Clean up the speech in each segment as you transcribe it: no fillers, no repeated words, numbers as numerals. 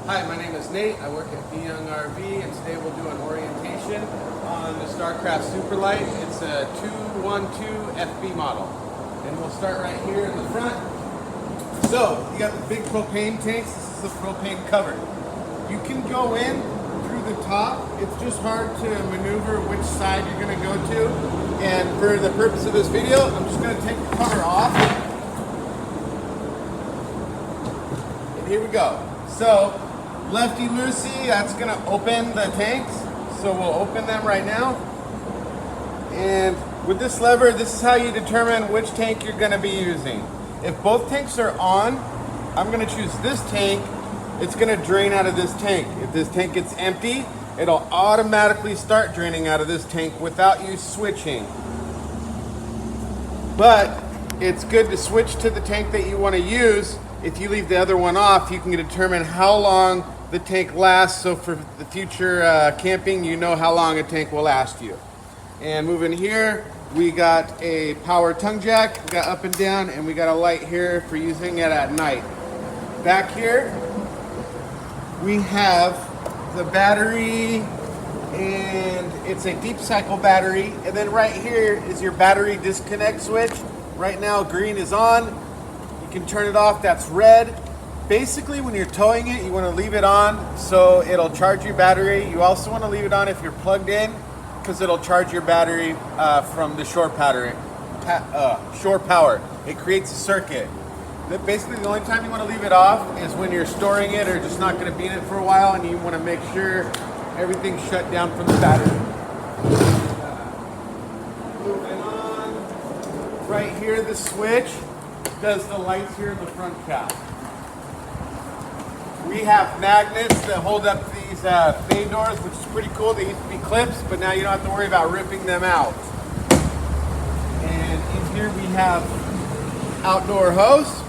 Hi, my name is Nate. I work at Young RV, and today we'll do an orientation on the StarCraft Superlite. It's a 212 FB model. And we'll start right here in the front. So, you got the big propane tanks. This is the propane cover. You can go in through the top. It's just hard to maneuver which side you're going to go to. And for the purpose of this video, I'm just going to take the cover off. And here we go. So, lefty loosey, that's going to open the tanks. So we'll open them right now. And with this lever, this is how you determine which tank you're going to be using. If both tanks are on, I'm going to choose this tank. It's going to drain out of this tank. If this tank gets empty, it'll automatically start draining out of this tank without you switching. But it's good to switch to the tank that you want to use. If you leave the other one off, you can determine how long the tank lasts, so for the future camping, you know how long a tank will last you. And moving here, we got a power tongue jack, we got up and down, and we got a light here for using it at night. Back here, we have the battery, and it's a deep cycle battery. And then right here is your battery disconnect switch. Right now, green is on. You can turn it off, that's red. Basically, when you're towing it, you want to leave it on so it'll charge your battery. You also want to leave it on if you're plugged in, because it'll charge your battery from the shore power. It creates a circuit. Basically, the only time you want to leave it off is when you're storing it or just not going to be in it for a while, and you want to make sure everything's shut down from the battery. Moving on. Right here, the switch does the lights here in the front cap. We have magnets that hold up these bay doors, which is pretty cool. They used to be clips, but now you don't have to worry about ripping them out. And in here we have outdoor hose.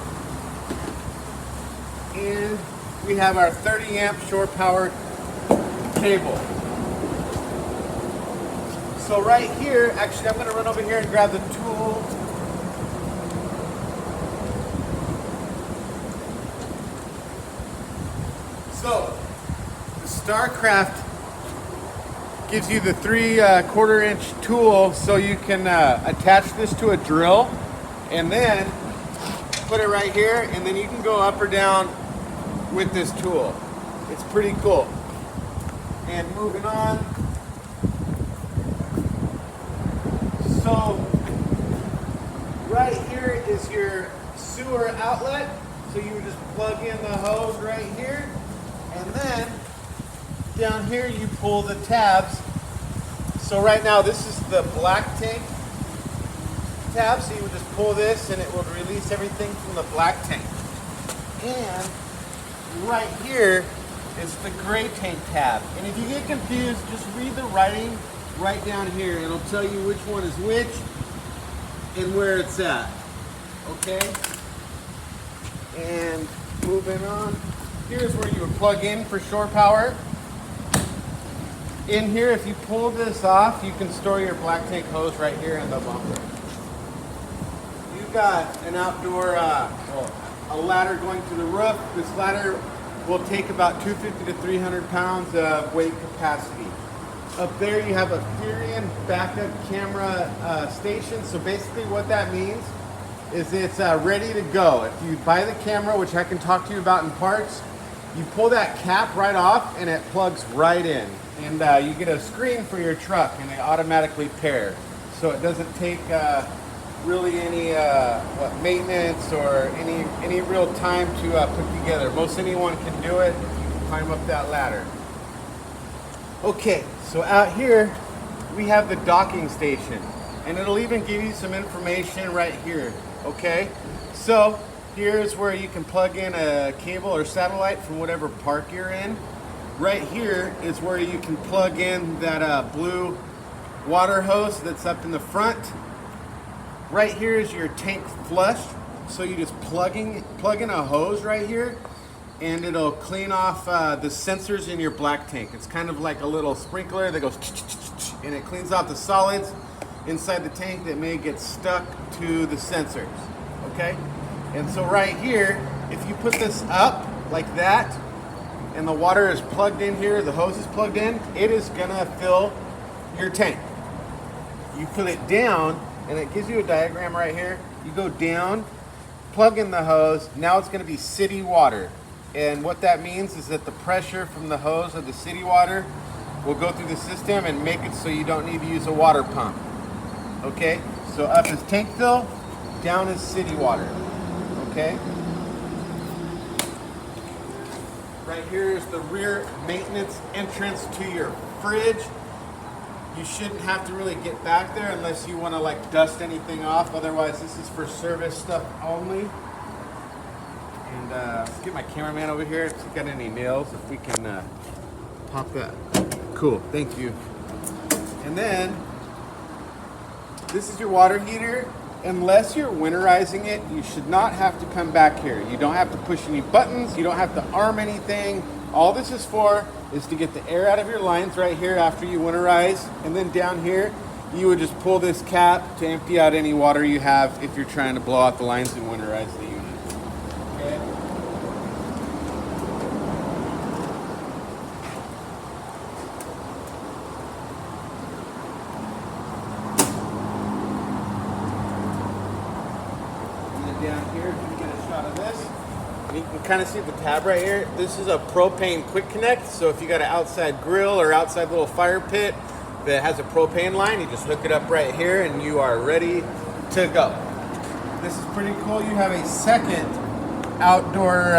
And we have our 30 amp shore power cable. So right here, actually I'm going to run over here and grab the tool. So, the StarCraft gives you the 3/4 inch tool so you can attach this to a drill and then put it right here, and then you can go up or down with this tool. It's pretty cool. And moving on. So, right here is your sewer outlet. So you would just plug in the hose right here. And then down here you pull the tabs. So right now this is the black tank tab. So you would just pull this and it will release everything from the black tank. And right here is the gray tank tab. And if you get confused, just read the writing right down here. It'll tell you which one is which and where it's at. Okay? And moving on. Here's where you would plug in for shore power. In here, if you pull this off, you can store your black tank hose right here in the bumper. You've got an outdoor, a ladder going to the roof. This ladder will take about 250 to 300 pounds of weight capacity. Up there you have a Furion backup camera station. So basically what that means is it's ready to go. If you buy the camera, which I can talk to you about in parts, you pull that cap right off and it plugs right in. And you get a screen for your truck and they automatically pair. So it doesn't take really any maintenance or any real time to put together. Most anyone can do it. You can climb up that ladder. Okay, so out here we have the docking station. And it'll even give you some information right here. Okay, so here's where you can plug in a cable or satellite from whatever park you're in. Right here is where you can plug in that blue water hose that's up in the front. Right here is your tank flush. So you just plug in a hose right here and it'll clean off the sensors in your black tank. It's kind of like a little sprinkler that goes and it cleans off the solids inside the tank that may get stuck to the sensors, okay? And so right here, if you put this up like that, and the water is plugged in here, the hose is plugged in, it is gonna fill your tank. You put it down, and it gives you a diagram right here. You go down, plug in the hose, now it's gonna be city water. And what that means is that the pressure from the hose of the city water will go through the system and make it so you don't need to use a water pump. Okay, so up is tank fill, down is city water. Okay. Right here is the rear maintenance entrance to your fridge. You shouldn't have to really get back there unless you want to like dust anything off. Otherwise, this is for service stuff only. And let's get my cameraman over here. If he's got any nails, if we can pop that. Cool, thank you. And then this is your water heater. Unless you're winterizing it, you should not have to come back here. You don't have to push any buttons. You don't have to arm anything. All this is for is to get the air out of your lines right here after you winterize. And then down here, you would just pull this cap to empty out any water you have if you're trying to blow out the lines and winterize the unit. Okay. Down here, you can get a shot of this. And you can kind of see the tab right here. This is a propane quick connect. So if you got an outside grill or outside little fire pit that has a propane line, you just hook it up right here and you are ready to go. This is pretty cool. You have a second outdoor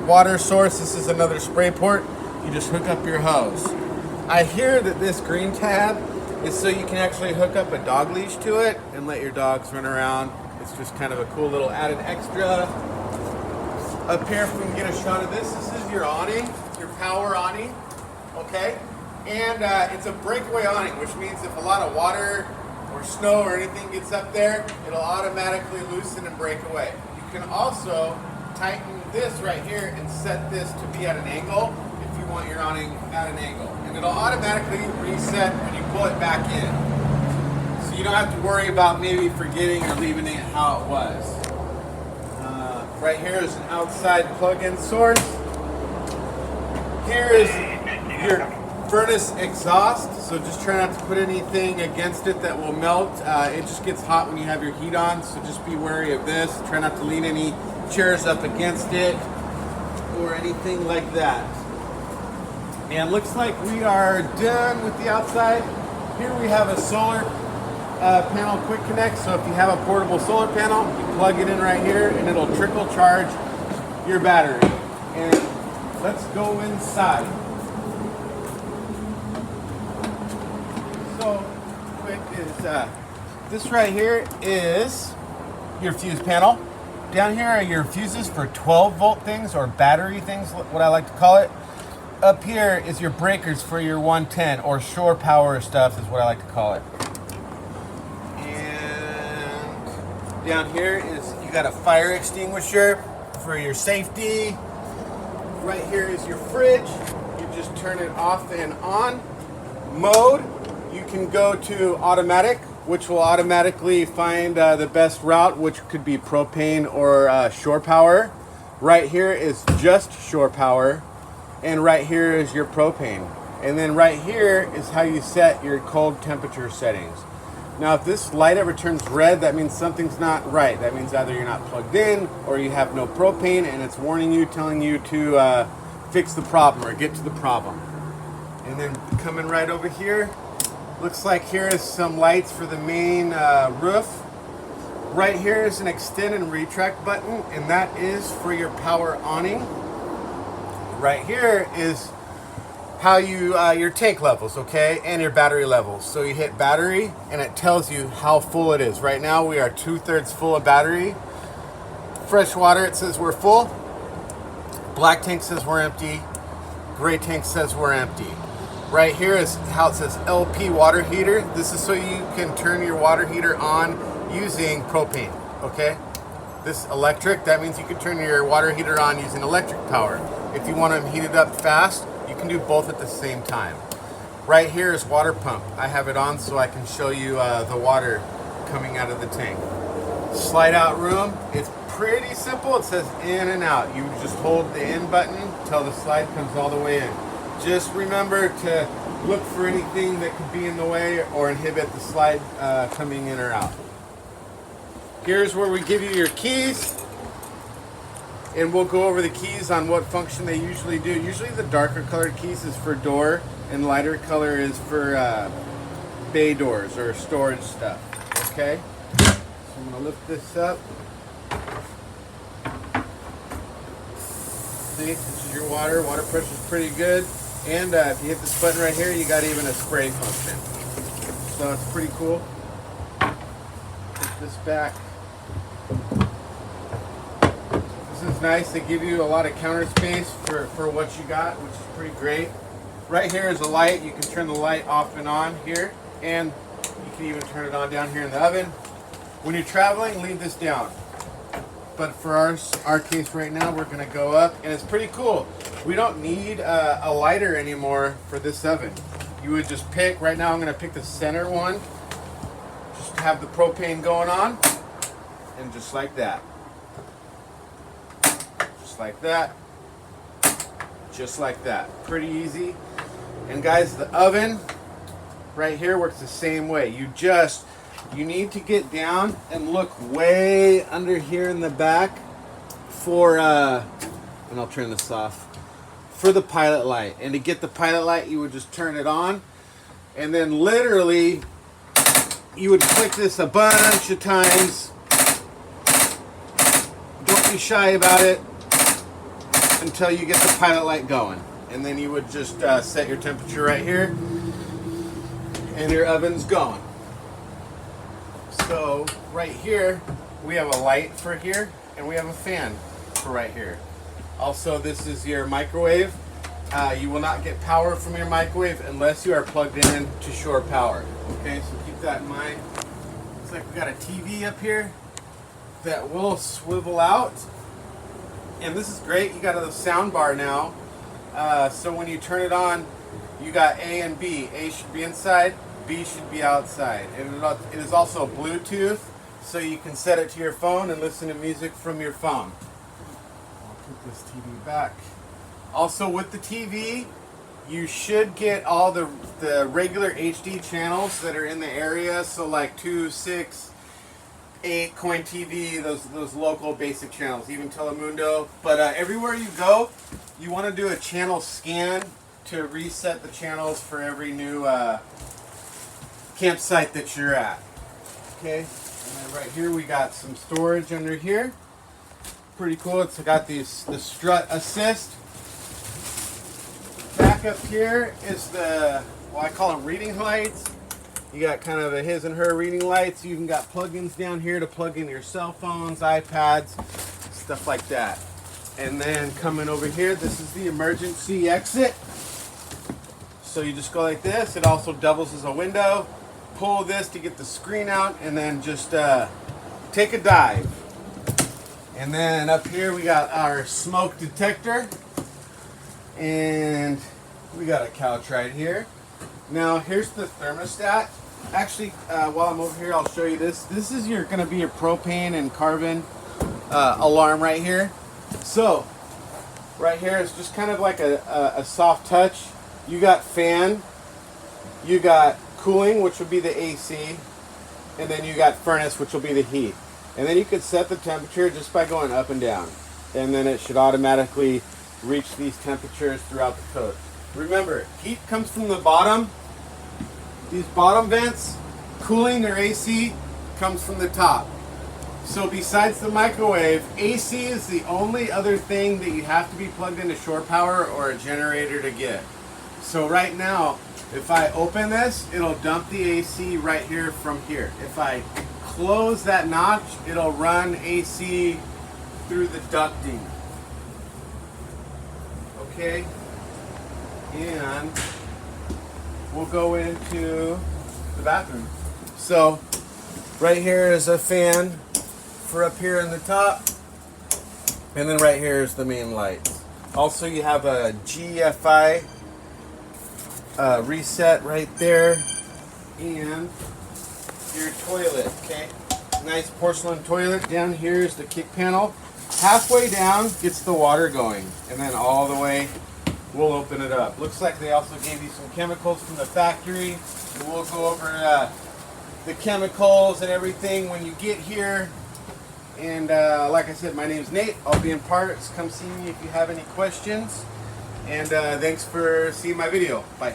water source. This is another spray port. You just hook up your hose. I hear that this green tab is so you can actually hook up a dog leash to it and let your dogs run around. It's just kind of a cool little added extra. Up here, if we can get a shot of this, this is your awning, your power awning, okay? And it's a breakaway awning, which means if a lot of water or snow or anything gets up there, it'll automatically loosen and break away. You can also tighten this right here and set this to be at an angle if you want your awning at an angle. And it'll automatically reset when you pull it back in. You don't have to worry about maybe forgetting or leaving it how it was. Right here is an outside plug-in source. Here is your furnace exhaust, so just try not to put anything against it that will melt. It just gets hot when you have your heat on, so just be wary of this. Try not to lean any chairs up against it or anything like that. And looks like we are done with the outside. Here we have a solar panel quick connect. So if you have a portable solar panel, you plug it in right here and it'll trickle charge your battery. And let's go inside. So quick is this right here is your fuse panel. Down here are your fuses for 12 volt things or battery things, what I like to call it. Up here is your breakers for your 110 or shore power stuff is what I like to call it. Down here is you got a fire extinguisher for your safety. Right here is your fridge. You just turn it off and on. Mode, you can go to automatic, which will automatically find the best route, which could be propane or shore power. Right here is just shore power. And right here is your propane. And then right here is how you set your cold temperature settings. Now, if this light ever turns red, that means something's not right. That means either you're not plugged in or you have no propane and it's warning you, telling you to fix the problem or get to the problem. And then coming right over here, looks like here is some lights for the main roof. Right here is an extend and retract button, and that is for your power awning. Right here is how you your tank levels, okay, and your battery levels. So you hit battery and it tells you how full it is. Right now we are 2/3 full of battery. Fresh water, it says we're full. Black tank says we're empty. Gray tank says we're empty. Right here is how it says LP water heater. This is so you can turn your water heater on using propane, okay? This electric, that means you can turn your water heater on using electric power. If you want to heat it up fast, you can do both at the same time. Right here is water pump. I have it on so I can show you the water coming out of the tank. Slide out room, it's pretty simple. It says in and out. You just hold the in button until the slide comes all the way in. Just remember to look for anything that could be in the way or inhibit the slide coming in or out. Here's where we give you your keys, and we'll go over the keys on what function they usually do. Usually the darker colored keys is for door, and lighter color is for bay doors or storage stuff. Okay, so I'm gonna lift this up. See, this is your water. Water pressure is pretty good. And if you hit this button right here, you got even a spray function. So it's pretty cool. Put this back. This is nice. They give you a lot of counter space for what you got, which is pretty great. Right here is a light. You can turn the light off and on here. And you can even turn it on down here in the oven. When you're traveling, leave this down. But for our case right now, we're going to go up. And it's pretty cool. We don't need a lighter anymore for this oven. You would just pick, right now I'm going to pick the center one. Just have the propane going on. And just like that. Just like that. Just like that. Pretty easy. And guys, the oven right here works the same way. You need to get down and look way under here in the back for, and I'll turn this off, for the pilot light. And to get the pilot light, you would just turn it on. And then literally, you would click this a bunch of times. Don't be shy about it until you get the pilot light going. And then you would just set your temperature right here. And your oven's going. So right here, we have a light for here, and we have a fan for right here. Also, this is your microwave. You will not get power from your microwave unless you are plugged in to shore power. Okay, so keep that in mind. Looks like we got a TV up here that will swivel out. And this is great. You got a sound bar now. So when you turn it on, you got A and B. A should be inside, B should be outside. And it is also Bluetooth, so you can set it to your phone and listen to music from your phone. I'll put this TV back. Also with the TV, you should get all the regular HD channels that are in the area. So like 2, 6, 8, Coin TV, those local basic channels, even Telemundo. But everywhere you go, you want to do a channel scan to reset the channels for every new campsite that you're at. Okay, and then right here we got some storage under here. Pretty cool. It's got the strut assist. Back up here is the, well, I call them reading lights. You got kind of a his and her reading lights. You even got plugins down here to plug in your cell phones, iPads, stuff like that. And then coming over here, this is the emergency exit. So you just go like this. It also doubles as a window. Pull this to get the screen out, and then just take a dive. And then up here we got our smoke detector. And we got a couch right here. Now here's the thermostat. Actually, while I'm over here, I'll show you this. This is going to be your propane and carbon alarm right here. So right here is just kind of like a soft touch. You got fan, you got cooling, which would be the AC, and then you got furnace, which will be the heat. And then you can set the temperature just by going up and down. And then it should automatically reach these temperatures throughout the coast. Remember, heat comes from the bottom. These bottom vents, cooling or AC, comes from the top. So besides the microwave, AC is the only other thing that you have to be plugged into shore power or a generator to get. So right now, if I open this, it'll dump the AC right here from here. If I close that notch, it'll run AC through the ducting. Okay? And we'll go into the bathroom. So right here is a fan for up here in the top, and then right here is the main light. Also, you have a GFI reset right there, and your toilet. Okay, nice porcelain toilet. Down here is the kick panel. halfway down gets the water going, and then all the way we'll open it up. Looks like they also gave you some chemicals from the factory. We'll go over the chemicals and everything when you get here. And like I said, my name's Nate. I'll be in parts. Come see me if you have any questions. And thanks for seeing my video. Bye.